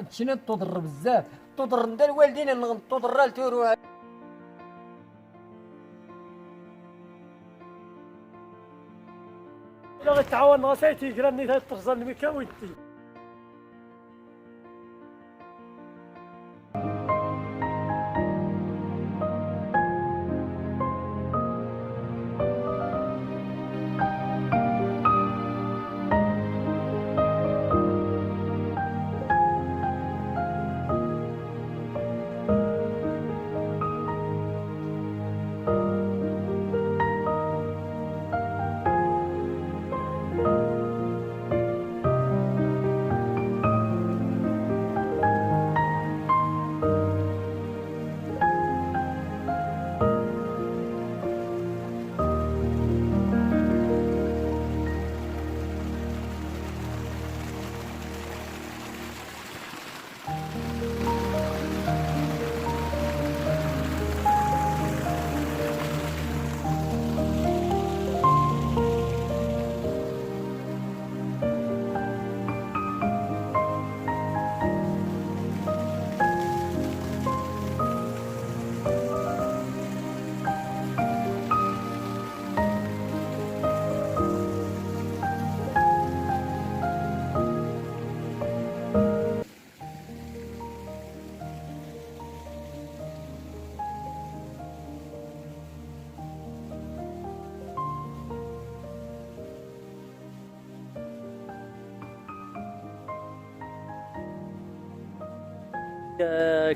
مشينا تضر بزاف، تضر ندا الوالدين تضر التوروها. إلا غتعاون غاسيتي كراني تغزل الميكا ويدي.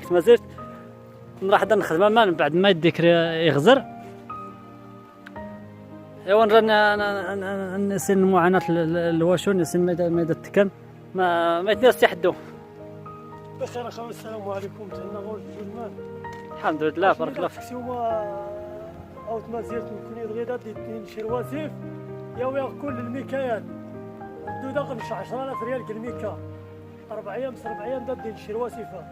كنت ما زلت نروح حدا نخدم من بعد ما يديك يغزر. ايوا نرى نسين المعاناة الواشون نسين ميدا التكن ما يتناس تحدو. بخير اخويا السلام عليكم. تهنا غور الجلمان الحمد لله بارك الله فيك. سيما اوت ما زلت نكوني دغيا ديتني نشري واسيف يا كل الميكايات بدو غنمشي 10000 ريال الميكا 4 ايام 7 ايام دادي نشري واسيفه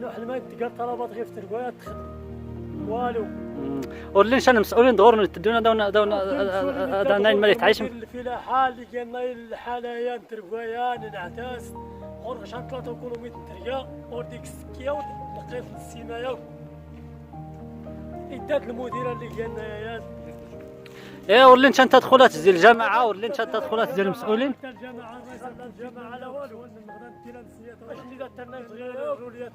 نوح الماء تلقى طلبات غير في تربايات تخدم والو. ولين شان مسؤولين دور تدونا دونا ناين ملي تعيش في الحال اللي كاين الحاليا تربايان نعتاس غور شحال 3 كيلومتر تريا وديك السكيه ولقيت السيمايه ادات المديره اللي كاينه يا ايه. ولين شان تدخلات ديال الجماعه ولين شان تدخلات ديال المسؤولين الجماعه الجماعه لا والو نغدا ندير نسيات واش اللي درنا غير الوليات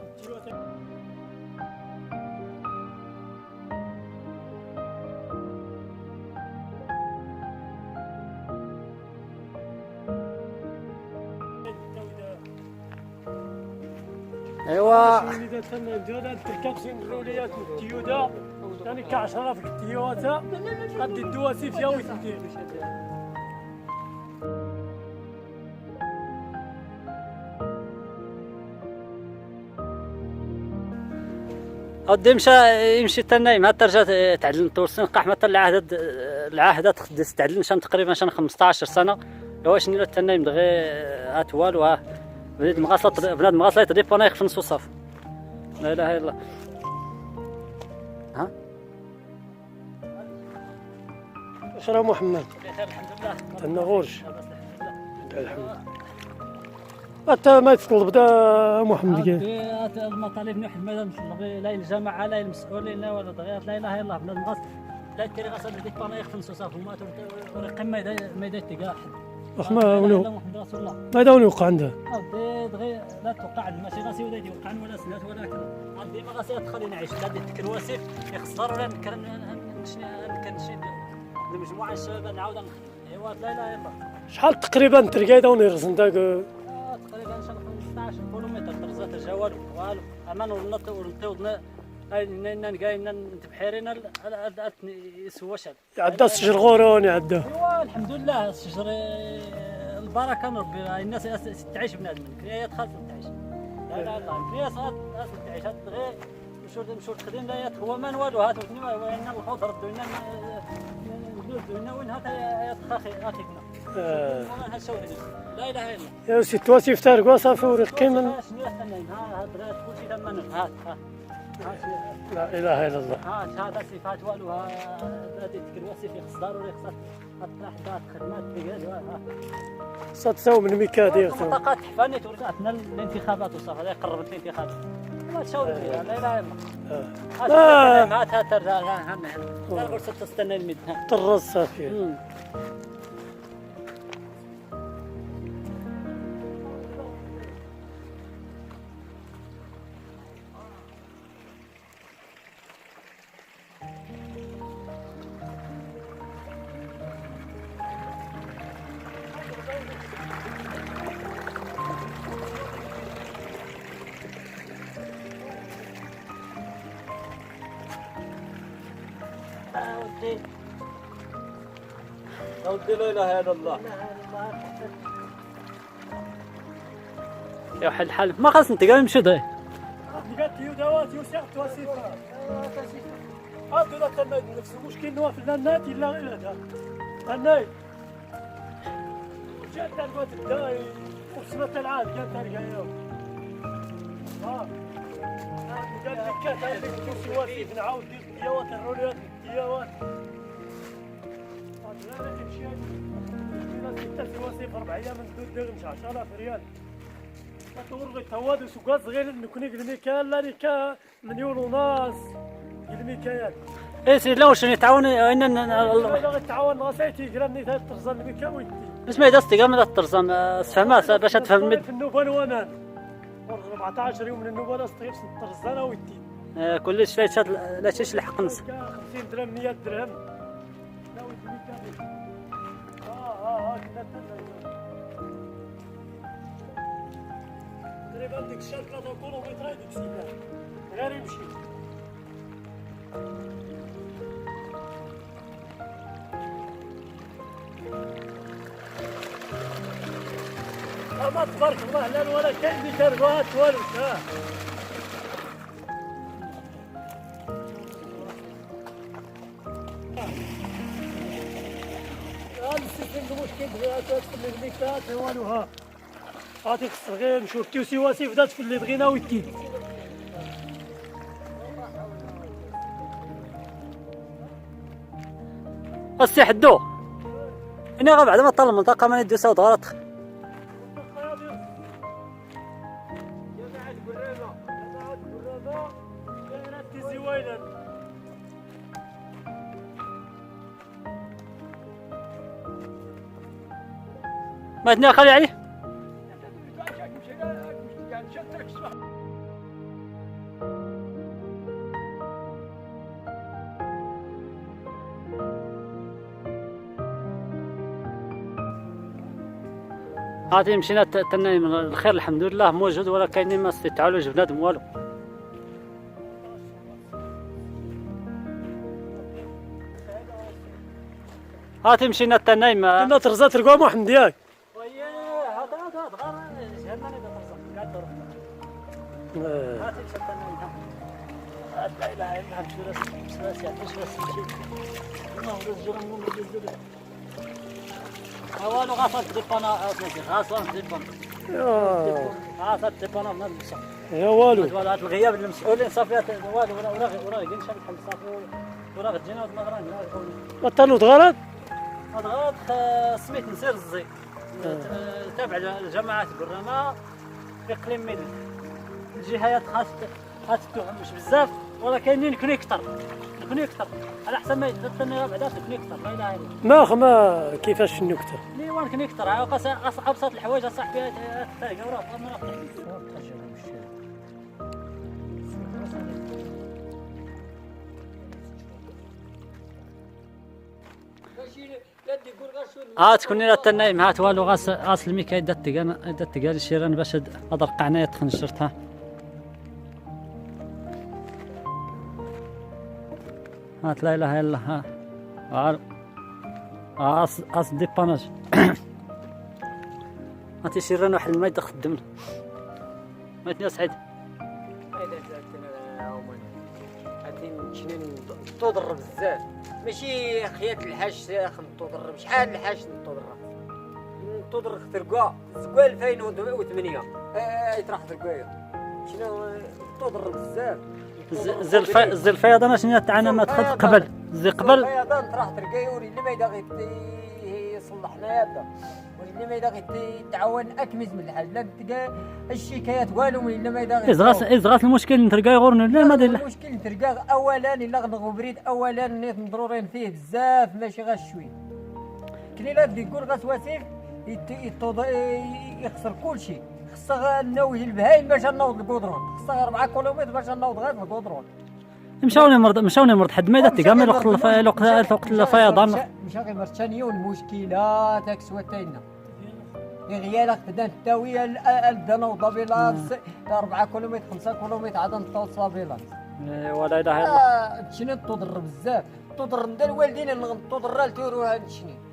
ايوا اذا تنجودا تركبسين الروليات والتيودا ثاني ك10 في التيوتا غادي الدواسي فيها ويتدير. ودي يمشي حتى نايم حتى رجع تعدل تورسين قاح حتى العهدات خديت تعدل شان تقريبا شان 15 سنه. واش نيلو حتى نايم دغيا هات والو بنادم مغاصله يطريب وانا يخف نصو صاف. لا اله الا الله. ها شرا محمد بخير الحمد لله. تنا غورش الحمد لله. حتى ما تطلب دا محمد كاين المطالب نحن ما لا الجماعه لا المسؤولين لا ولا دغيا لا اله الا الله. بنادم غاص لا تيري غاص ديك وانا يخف نصو صاف وما قمه ما يدير كاع ما داوني وقع عنده دغيا لا توقع ماشي غاسي ولا يوقع ولا سنات ولا كذا. عندي ما غاسي تخليني نعيش لا ديك الواسف يخسر ولا نشد المجموعه الشباب نعاود نخدم. ايوا لا اله الا الله. شحال تقريبا ترقاي داوني رزن داك تقريبا شحال 15 كيلومتر درزات الجوال والو امان ونطيوضنا نلقاينا نتبحيرين يسوى شال عدا الشجر غوروني عدا. ايوا الحمد لله الشجر البركه من ربي. الناس تعيش بنادم الكريات خاصها تعيش. لا لا لا الكريات خاصها تعيش. هاد غير مشو تخدم لا هو ما والو هاتو وين الخضر دوينا دوينا وين هذا يتخاخي اخينا ما هالشغل لا اله الا الله. يا سي تواسيف تاركوا صافي ورقي من شنو يستنى ها درات كلشي دمنا ها لا اله الا الله. هذا صفات والو هذه الكرواسي في خصدار ولا خصات تطرح ذات خدمات ديال ستساوي من ميكا ديال المنطقات حفاني تورثنا الانتخابات وصافي هذه قربت الانتخابات ما تشاور لا اله الا الله هات ترجع لا فرصه تستنى المد طرز صافي. ودي لا اله الا الله. يا حل حل ما خاص نتقال نمشي ضي لقات يودوات يوسع تواسيفها. هذا لا تناي نفس المشكل نواف النات الا غير هذا. تناي. جات تلقات الداي وسمت العاد كانت تلقى يوم. قال لك كانت هذيك الكرسي واسيف نعاود دير الديوات الروليات الديوات. لا لا تمشي هذه واسيف 4 ايام ندير درهم 10000 ريال. تورغي توادس وقاز غير نكوني الميكال لا نيكا مليون ونص الميكايات. ايه سيدي لو شنو يتعاون ان لا تعاون غاسيتي قراني ترزان الميكا ويدي. اسمعي داستي قام ترزم فهمها باش تفهم المد. في النوبه وانا 14 يوم من النوبه لا استغيب ترزان ويدي. كلش لا تشيش الحق نص 50 درهم 100 درهم. لا ويدي الميكا. كذا تقريبا ديك الشهر 3 كيلومتر هذيك سيدنا غير يمشي. ما تبارك الله لا ولا كاين اللي كربات والو هذا السيستم المشكل في الميكات والو ها. هاتي خص غير نشوف سي واسيف دات في اللي بغينا ويتي. السي حدو هنا غا بعد ما طال المنطقه ما نديو ساود غلط. ما تنيا خلي عليه. هاتي مشينا تنايم الخير الحمد لله موجود ولا كاينين ما استتعالوش بنادم والو. هاتي مشينا تنايم كنا ترزات رقوم واحد ديالك. وياه هذا غير جهنم اذا ترزق قاعد تروح. هاتي مشينا تنايم لا اله الا الله شو والو غاصت ديبانا غاصت ديبانا غاصت ديبانا من المصا يا والو هذا الغياب المسؤولين صافي والو وراه يجي نشرب الحل صافي وراه غدينا هاد المغران ما تنوض غلط. هاد غلط سميت نسير الزي تابع الجماعات البرلمان في اقليم ميدل الجهات خاص مش بزاف ولا كاينين كوني كثر على حسب ما تستنى بعدا كوني كثر لا اله الا الله. ما كيفاش النكته لي وين كوني كثر ابسط الحوايج صاحبي تلقى وراه تكوني لا تنايم هات والو غاس الميكاي دات قال الشيران باش هذا القعنايه تخنشرتها. هات لا اله الا الله اس ديباناج هاتي شيران واحد الماء تخدمنا ما تنيا سعيد. هاتي شنو تضر بزاف ماشي خيات الحاج تضر شحال الحاج تضر ترقا 2008 يطرح ترقايه شنو تضر بزاف زي الفيضان شنو تعانى ما دخلت قبل زي قبل الفيضان راح تلقى يوري اللي ما يدغ يصلح لنا هذا واللي ما يدغ يتعاون اكمز من الحاج لا تلقى الشكايات والو من اللي ما يدغ ازغاس المشكل نتلقى يغورن لا ما دير المشكل نتلقى اولا الا غنغو بريد اولا نيت مضرورين فيه بزاف ماشي غير شويه كلي لا بدي يقول غاس وسيف يخسر كل شيء خصها نوجه البهايم باش نوض القدرون خصها 4 كيلومتر باش نوض غير القدرون مشاوني مرض حد ما يدتي كامل وقت الفيضان مشى غير مرتانيه والمشكله تاك سواتينا غيالك بدا التاويه الدنا وضبيلانس 4 كيلومتر 5 كيلومتر عاد نوصل بيلانس ولا اله الا الله تشني تضر بزاف تضر ند الوالدين تضر التوروها تشني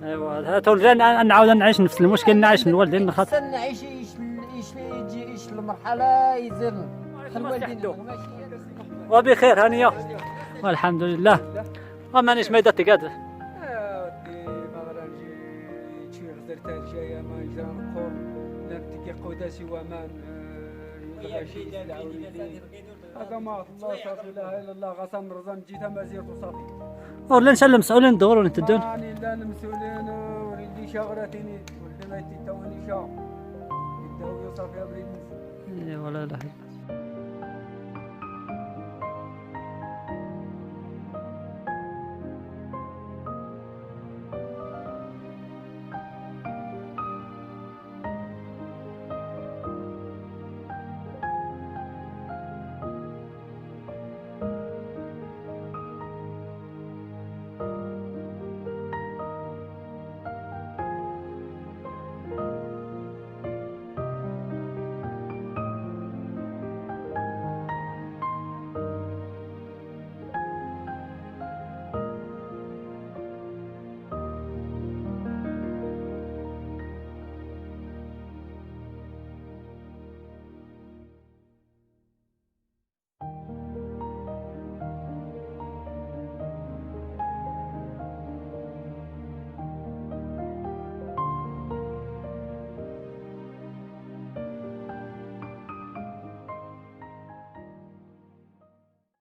ايوا تولي نعاود نعيش نفس المشكل نعيش من الوالدين خاطر نعيش يعيش المرحله يزل الوالدين وبخير هانيه والحمد لله ومانيش ما يدتي قاد ودي ما غنجي شي غزرت جايه ما نجرى نقول نبتكي قداسي ومان هذا ما الله صافي لا اله الا الله غسان رزان جيتها مزيت وصافي ولا نسال المسؤولين دوروا نتدون يعني لا المسؤولين ولدي شغلتني واللي ما يتوني شا يداو صافي ابريد ولا لا